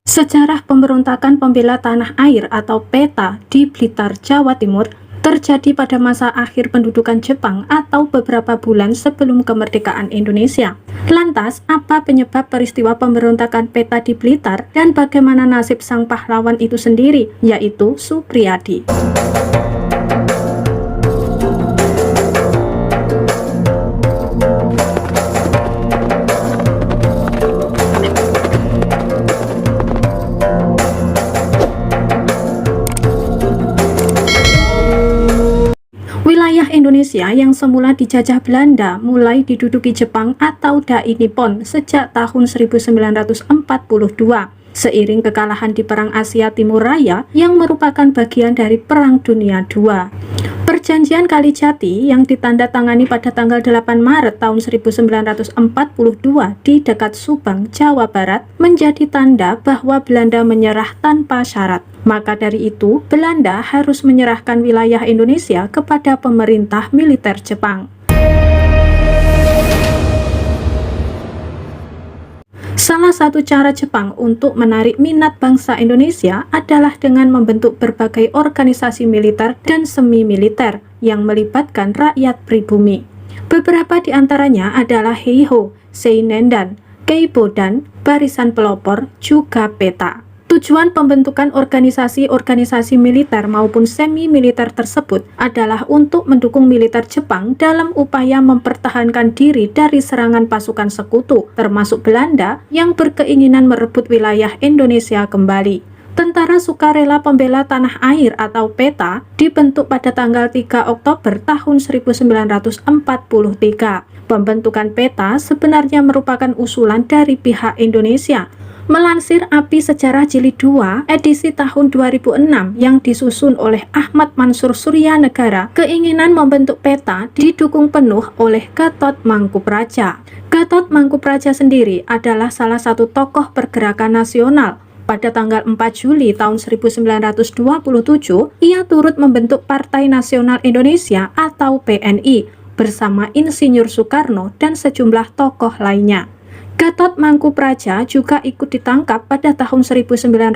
Sejarah pemberontakan pembela tanah air atau PETA di Blitar, Jawa Timur terjadi pada masa akhir pendudukan Jepang atau beberapa bulan sebelum kemerdekaan Indonesia. Lantas, apa penyebab peristiwa pemberontakan PETA di Blitar dan bagaimana nasib sang pahlawan itu sendiri, yaitu Suprijadi? Wilayah Indonesia yang semula dijajah Belanda mulai diduduki Jepang atau Dai Nippon sejak tahun 1942 seiring kekalahan di Perang Asia Timur Raya yang merupakan bagian dari Perang Dunia II. Perjanjian Kalijati yang ditandatangani pada tanggal 8 Maret tahun 1942 di dekat Subang, Jawa Barat menjadi tanda bahwa Belanda menyerah tanpa syarat. Maka dari itu, Belanda harus menyerahkan wilayah Indonesia kepada pemerintah militer Jepang. Salah satu cara Jepang untuk menarik minat bangsa Indonesia adalah dengan membentuk berbagai organisasi militer dan semi-militer yang melibatkan rakyat pribumi. Beberapa di antaranya adalah Heiho, Seinendan, Keibodan, Barisan Pelopor, juga PETA. Tujuan pembentukan organisasi-organisasi militer maupun semi-militer tersebut adalah untuk mendukung militer Jepang dalam upaya mempertahankan diri dari serangan pasukan sekutu, termasuk Belanda yang berkeinginan merebut wilayah Indonesia kembali. Tentara Sukarela Pembela Tanah Air atau PETA dibentuk pada tanggal 3 Oktober tahun 1943. Pembentukan PETA sebenarnya merupakan usulan dari pihak Indonesia. Melansir API Sejarah Jilid 2 edisi tahun 2006 yang disusun oleh Ahmad Mansur Suryanegara, keinginan membentuk PETA didukung penuh oleh Gatot Mangkupraja. Gatot Mangkupraja sendiri adalah salah satu tokoh pergerakan nasional. Pada tanggal 4 Juli tahun 1927, ia turut membentuk Partai Nasional Indonesia atau PNI bersama Insinyur Soekarno dan sejumlah tokoh lainnya. Gatot Mangkupraja juga ikut ditangkap pada tahun 1929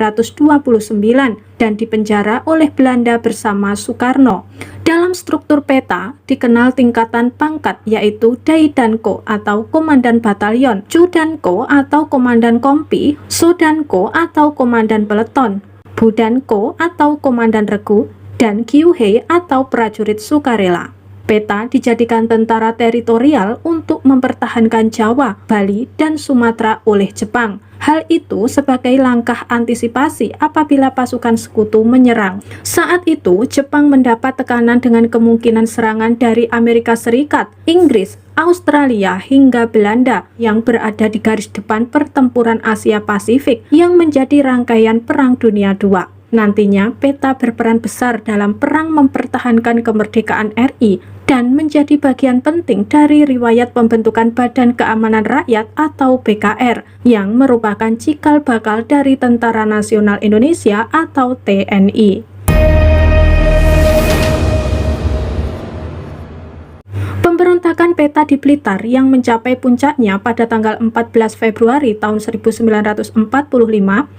dan dipenjara oleh Belanda bersama Soekarno. Dalam struktur PETA dikenal tingkatan pangkat yaitu Daidanko atau Komandan Batalion, Judanko atau Komandan Kompi, Sodanko atau Komandan Peleton, Budanko atau Komandan Regu, dan Kyuhei atau prajurit sukarela. PETA dijadikan tentara teritorial untuk mempertahankan Jawa, Bali, dan Sumatera oleh Jepang. Hal itu sebagai langkah antisipasi apabila pasukan sekutu menyerang. Saat itu, Jepang mendapat tekanan dengan kemungkinan serangan dari Amerika Serikat, Inggris, Australia, hingga Belanda yang berada di garis depan pertempuran Asia Pasifik yang menjadi rangkaian Perang Dunia II. Nantinya, PETA berperan besar dalam perang mempertahankan kemerdekaan RI dan menjadi bagian penting dari riwayat pembentukan Badan Keamanan Rakyat atau BKR yang merupakan cikal bakal dari Tentara Nasional Indonesia atau TNI. Pemberontakan PETA di Blitar yang mencapai puncaknya pada tanggal 14 Februari tahun 1945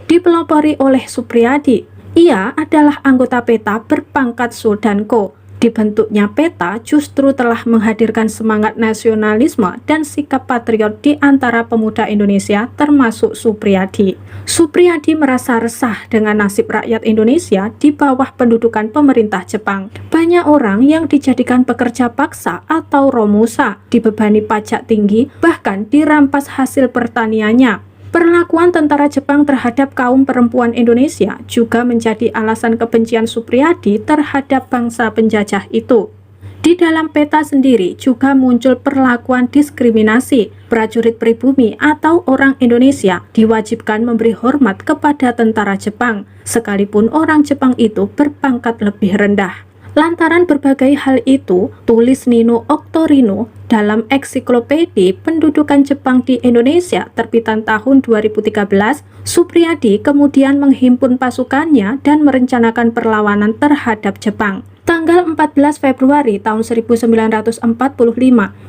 dipelopori oleh Suprijadi. Ia adalah anggota PETA berpangkat Sodanko. Dibentuknya PETA justru telah menghadirkan semangat nasionalisme dan sikap patriot di antara pemuda Indonesia termasuk Suprijadi. Suprijadi merasa resah dengan nasib rakyat Indonesia di bawah pendudukan pemerintah Jepang. Banyak orang yang dijadikan pekerja paksa atau romusa, dibebani pajak tinggi, bahkan dirampas hasil pertaniannya. Perlakuan tentara Jepang terhadap kaum perempuan Indonesia juga menjadi alasan kebencian Suprijadi terhadap bangsa penjajah itu. Di dalam PETA sendiri juga muncul perlakuan diskriminasi. Prajurit pribumi atau orang Indonesia diwajibkan memberi hormat kepada tentara Jepang, sekalipun orang Jepang itu berpangkat lebih rendah. Lantaran berbagai hal itu, tulis Nino Octorino dalam Ensiklopedi Pendudukan Jepang di Indonesia terbitan tahun 2013, Suprijadi kemudian menghimpun pasukannya dan merencanakan perlawanan terhadap Jepang. Tanggal 14 Februari tahun 1945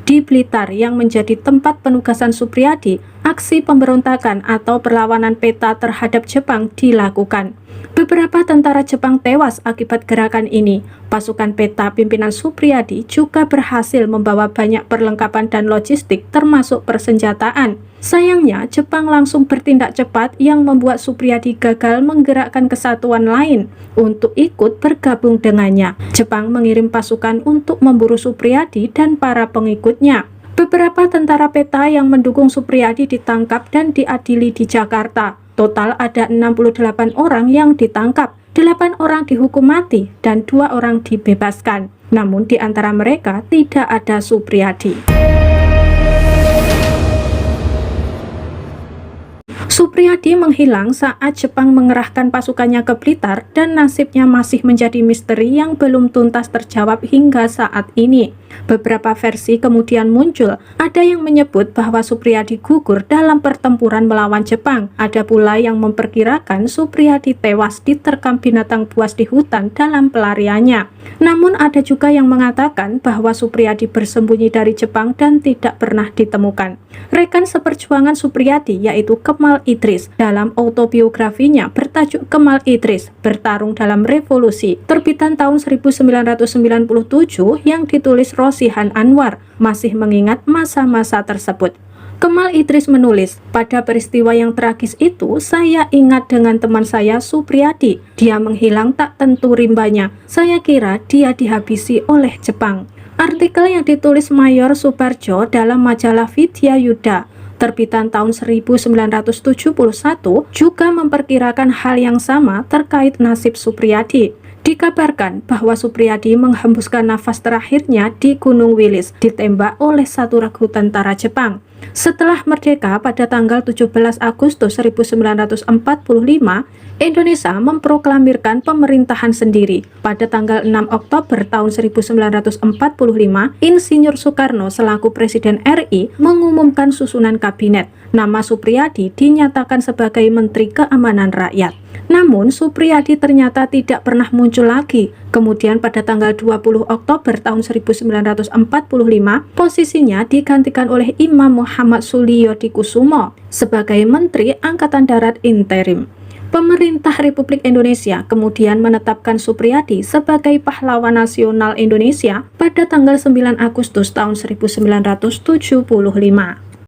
di Blitar yang menjadi tempat penugasan Suprijadi, aksi pemberontakan atau perlawanan peta terhadap Jepang dilakukan. Beberapa tentara Jepang tewas akibat gerakan ini. Pasukan peta pimpinan Suprijadi juga berhasil membawa banyak perlengkapan dan logistik termasuk persenjataan. Sayangnya, Jepang langsung bertindak cepat yang membuat Suprijadi gagal menggerakkan kesatuan lain untuk ikut bergabung dengannya. Jepang mengirim pasukan untuk memburu Suprijadi dan para pengikutnya. Beberapa tentara peta yang mendukung Suprijadi ditangkap dan diadili di Jakarta. Total ada 68 orang yang ditangkap, 8 orang dihukum mati, dan 2 orang dibebaskan. Namun di antara mereka tidak ada Suprijadi. Suprijadi menghilang saat Jepang mengerahkan pasukannya ke Blitar dan nasibnya masih menjadi misteri yang belum tuntas terjawab hingga saat ini. Beberapa versi kemudian muncul, ada yang menyebut bahwa Suprijadi gugur dalam pertempuran melawan Jepang. Ada pula yang memperkirakan Suprijadi tewas diterkam binatang buas di hutan dalam pelariannya. Namun ada juga yang mengatakan bahwa Suprijadi bersembunyi dari Jepang dan tidak pernah ditemukan. Rekan seperjuangan Suprijadi yaitu Kemal Idris dalam autobiografinya bertajuk Kemal Idris Bertarung dalam Revolusi terbitan tahun 1997 yang ditulis Rosihan Anwar masih mengingat masa-masa tersebut. Kemal Idris menulis, pada peristiwa yang tragis itu saya ingat dengan teman saya Suprijadi. Dia menghilang tak tentu rimbanya. Saya kira dia dihabisi oleh Jepang. Artikel yang ditulis Mayor Suparjo dalam majalah Vidya Yuda terbitan tahun 1971 juga memperkirakan hal yang sama terkait nasib Suprijadi. Dikabarkan bahwa Suprijadi menghembuskan nafas terakhirnya di Gunung Wilis ditembak oleh satu regu tentara Jepang. Setelah merdeka pada tanggal 17 Agustus 1945, Indonesia memproklamirkan pemerintahan sendiri. Pada tanggal 6 Oktober tahun 1945, Insinyur Soekarno selaku Presiden RI mengumumkan susunan kabinet. Nama Suprijadi dinyatakan sebagai Menteri Keamanan Rakyat. Namun Suprijadi ternyata tidak pernah muncul lagi. Kemudian pada tanggal 20 Oktober tahun 1945, posisinya digantikan oleh Imam Muhammad Suliodikusumo sebagai Menteri Angkatan Darat Interim. Pemerintah Republik Indonesia kemudian menetapkan Suprijadi sebagai pahlawan nasional Indonesia pada tanggal 9 Agustus tahun 1975.